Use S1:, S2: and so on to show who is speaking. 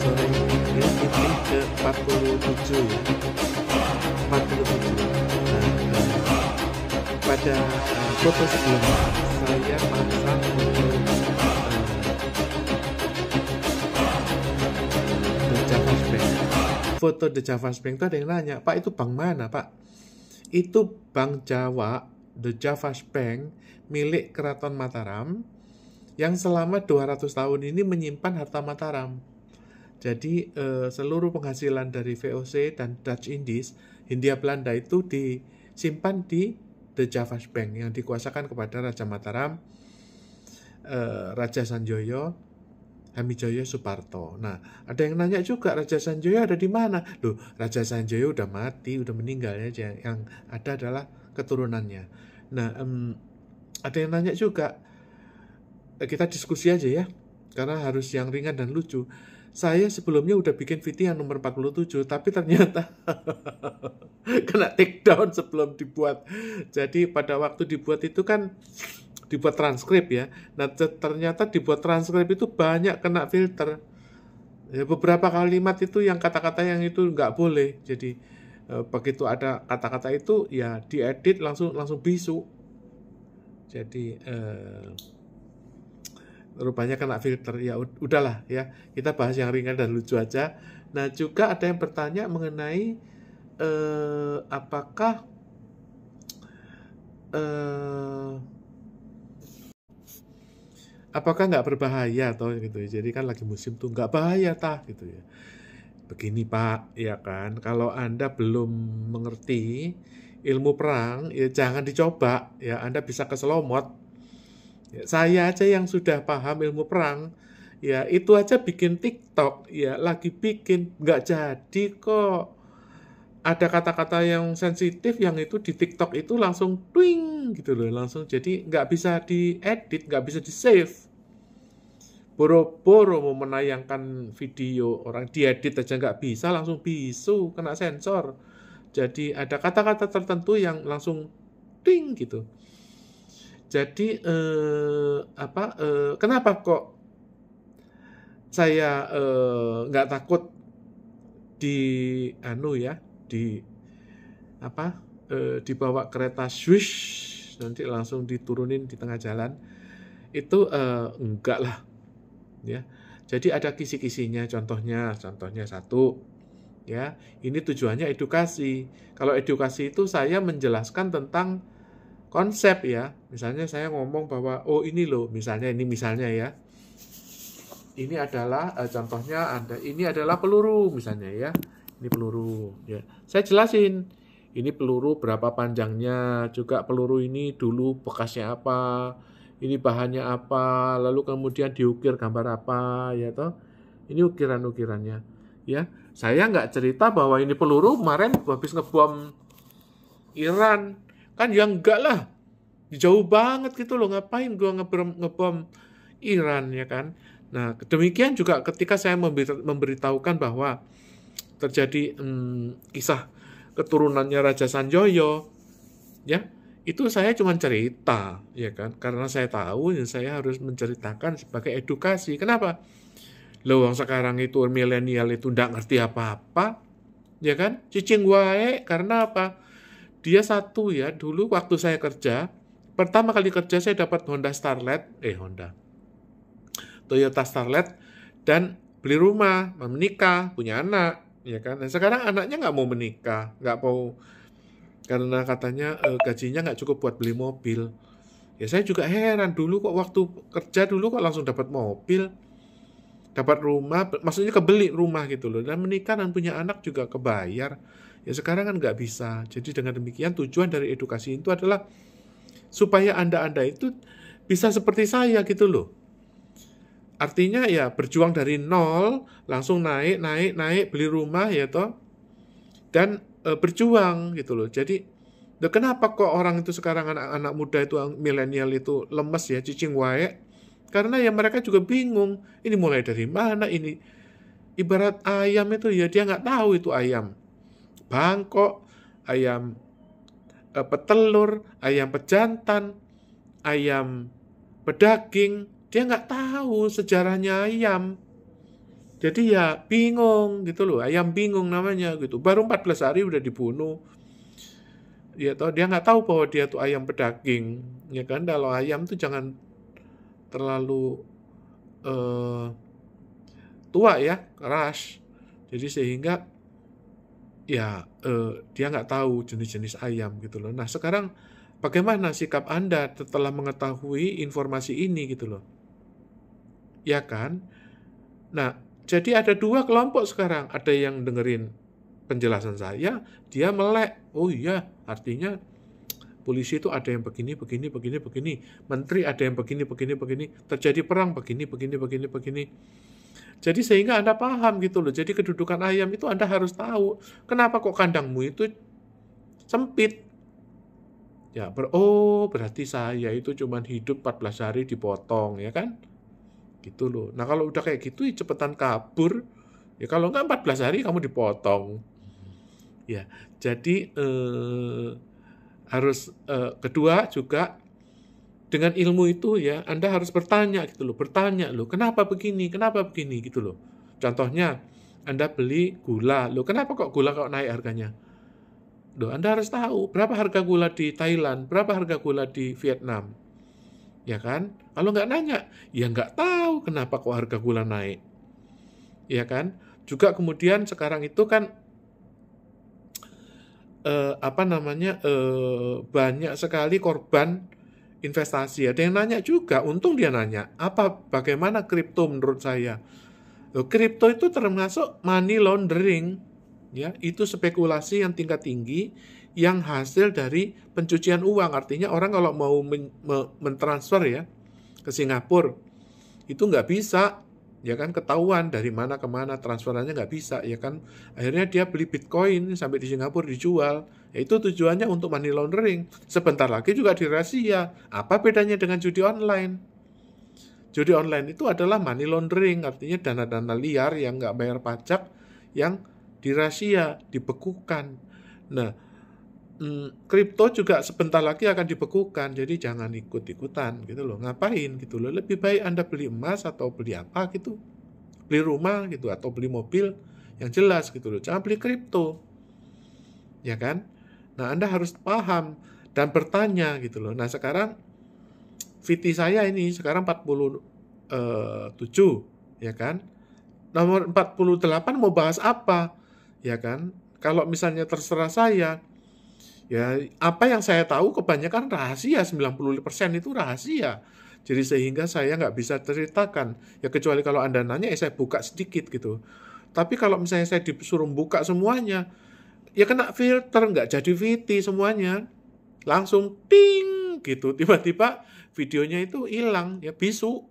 S1: sore ini titik ke 47 ya, 47. Pada foto sebelumnya saya pasang The Javas Bank. Foto The Javas Bank itu ada yang nanya, Pak itu bank mana Pak? Itu Bank Jawa, The Javas Bank, milik Keraton Mataram, yang selama 200 tahun ini menyimpan harta Mataram. Jadi seluruh penghasilan dari VOC dan Dutch Indies, Hindia Belanda itu disimpan di The Javas Bank yang dikuasakan kepada Raja Mataram, Raja Sanjoyo, Hamijoyo Suparto. Nah, ada yang nanya juga, Raja Sanjoyo ada di mana? Loh, Raja Sanjoyo udah mati, udah meninggal ya. Yang ada adalah keturunannya. Nah, ada yang nanya juga, kita diskusi aja ya, karena harus yang ringan dan lucu. Saya sebelumnya udah bikin VT yang nomor 47, tapi ternyata kena take down sebelum dibuat. Jadi pada waktu dibuat itu kan dibuat transkrip ya. Nah ternyata dibuat transkrip itu banyak kena filter. Ya, beberapa kalimat itu yang kata-kata yang itu nggak boleh. Jadi begitu ada kata-kata itu ya diedit langsung bisu. Jadi rupanya kena filter. Ya udahlah ya, kita bahas yang ringan dan lucu aja. Nah juga ada yang bertanya mengenai apakah nggak berbahaya atau gitu. Jadi kan lagi musim tuh nggak bahaya tah gitu ya. Begini Pak, ya kan, kalau Anda belum mengerti ilmu perang ya jangan dicoba ya, Anda bisa keselomot. Ya, saya aja yang sudah paham ilmu perang, ya itu aja bikin TikTok, ya lagi bikin, nggak jadi kok. Ada kata-kata yang sensitif yang itu di TikTok itu langsung twing gitu loh, langsung jadi nggak bisa diedit, nggak bisa di-save. Boro-boro mau menayangkan video, orang diedit aja nggak bisa, langsung bisu, kena sensor. Jadi ada kata-kata tertentu yang langsung ting gitu. Jadi kenapa kok saya nggak takut dibawa kereta swish nanti langsung diturunin di tengah jalan itu enggak lah ya. Jadi ada kisi-kisinya, contohnya satu ya, ini tujuannya edukasi. Kalau edukasi itu saya menjelaskan tentang konsep ya, misalnya saya ngomong bahwa ini loh, misalnya ya, ini adalah contohnya ini adalah peluru misalnya ya, ini peluru ya, saya jelasin ini peluru berapa panjangnya, juga peluru ini dulu bekasnya apa, ini bahannya apa, lalu kemudian diukir gambar apa ya toh, ini ukiran-ukirannya ya. Saya nggak cerita bahwa ini peluru kemarin habis ngebom Iran. Kan ya enggak lah, jauh banget gitu loh, ngapain gua ngebom Iran ya kan. Nah demikian juga ketika saya memberitahukan bahwa terjadi kisah keturunannya Raja Sanjoyo ya, itu saya cuma cerita ya kan, karena saya tahu ya, saya harus menceritakan sebagai edukasi. Kenapa? Loh sekarang itu milenial itu nggak ngerti apa-apa ya kan, cicing wae. Karena apa? Dia satu ya, dulu waktu saya kerja, pertama kali kerja saya dapat Toyota Starlet, dan beli rumah, menikah, punya anak, ya kan. Dan sekarang anaknya nggak mau menikah, nggak mau, karena katanya gajinya nggak cukup buat beli mobil. Ya saya juga heran, dulu kok waktu kerja dulu kok langsung dapat mobil, dapat rumah, maksudnya kebeli rumah gitu loh, dan menikah dan punya anak juga kebayar. Ya sekarang kan nggak bisa. Jadi dengan demikian tujuan dari edukasi itu adalah supaya Anda itu bisa seperti saya gitu loh. Artinya ya berjuang dari nol, langsung naik, beli rumah ya toh, dan berjuang gitu loh. Jadi kenapa kok orang itu sekarang anak-anak muda itu, milenial itu lemes ya, cicing wae? Karena ya mereka juga bingung, ini mulai dari mana ini. Ibarat ayam itu ya, dia nggak tahu itu ayam bangkok, ayam petelur, ayam pejantan, ayam pedaging. Dia nggak tahu sejarahnya ayam. Jadi ya bingung gitu loh, ayam bingung namanya gitu. Baru 14 hari udah dibunuh. Ya toh dia nggak tahu bahwa dia tuh ayam pedaging, ya kan? Kalau ayam tuh jangan terlalu eh, tua ya, keras. Jadi sehingga ya dia nggak tahu jenis-jenis ayam gitu loh. Nah sekarang bagaimana sikap Anda setelah mengetahui informasi ini gitu loh, ya kan? Nah jadi ada dua kelompok sekarang, ada yang dengerin penjelasan saya, dia melek, oh iya artinya polisi itu ada yang begini, begini, begini, begini, menteri ada yang begini, begini, begini, terjadi perang begini, begini, begini, begini. Jadi sehingga Anda paham gitu loh. Jadi kedudukan ayam itu Anda harus tahu. Kenapa kok kandangmu itu sempit? Ya, berarti saya itu cuma hidup 14 hari dipotong, ya kan? Gitu loh. Nah, kalau udah kayak gitu, ya cepetan kabur. Ya, kalau nggak 14 hari kamu dipotong. Ya, jadi harus kedua juga dengan ilmu itu ya Anda harus bertanya gitu loh, kenapa begini gitu loh. Contohnya Anda beli gula, loh kenapa kok gula kok naik harganya? Loh Anda harus tahu berapa harga gula di Thailand, berapa harga gula di Vietnam, ya kan? Kalau nggak nanya, ya nggak tahu kenapa kok harga gula naik, ya kan? Juga kemudian sekarang itu kan banyak sekali korban investasi. Ada yang nanya juga, untung dia nanya, bagaimana kripto menurut saya? Kripto itu termasuk money laundering, ya, itu spekulasi yang tingkat tinggi yang hasil dari pencucian uang. Artinya orang kalau mau mentransfer ya ke Singapura itu nggak bisa, ya kan, ketahuan dari mana ke mana transferannya nggak bisa, ya kan. Akhirnya dia beli Bitcoin sampai di Singapura dijual. Ya, itu tujuannya untuk money laundering. Sebentar lagi juga dirahasia. Apa bedanya dengan judi online? Judi online itu adalah money laundering, artinya dana-dana liar yang nggak bayar pajak yang dirahasia, dibekukan. Nah, kripto juga sebentar lagi akan dibekukan, jadi jangan ikut-ikutan gitu loh. Ngapain gitu loh? Lebih baik Anda beli emas atau beli apa gitu, beli rumah gitu atau beli mobil yang jelas gitu loh. Jangan beli kripto, ya kan? Nah Anda harus paham dan bertanya gitu loh. Nah sekarang VT saya ini sekarang 47, ya kan? Nomor 48 mau bahas apa, ya kan? Kalau misalnya terserah saya, ya, apa yang saya tahu kebanyakan rahasia, 90% itu rahasia. Jadi sehingga saya nggak bisa ceritakan. Ya kecuali kalau Anda nanya, ya saya buka sedikit gitu. Tapi kalau misalnya saya disuruh buka semuanya, ya kena filter, nggak jadi VT semuanya. Langsung ting gitu, tiba-tiba videonya itu hilang, ya bisu.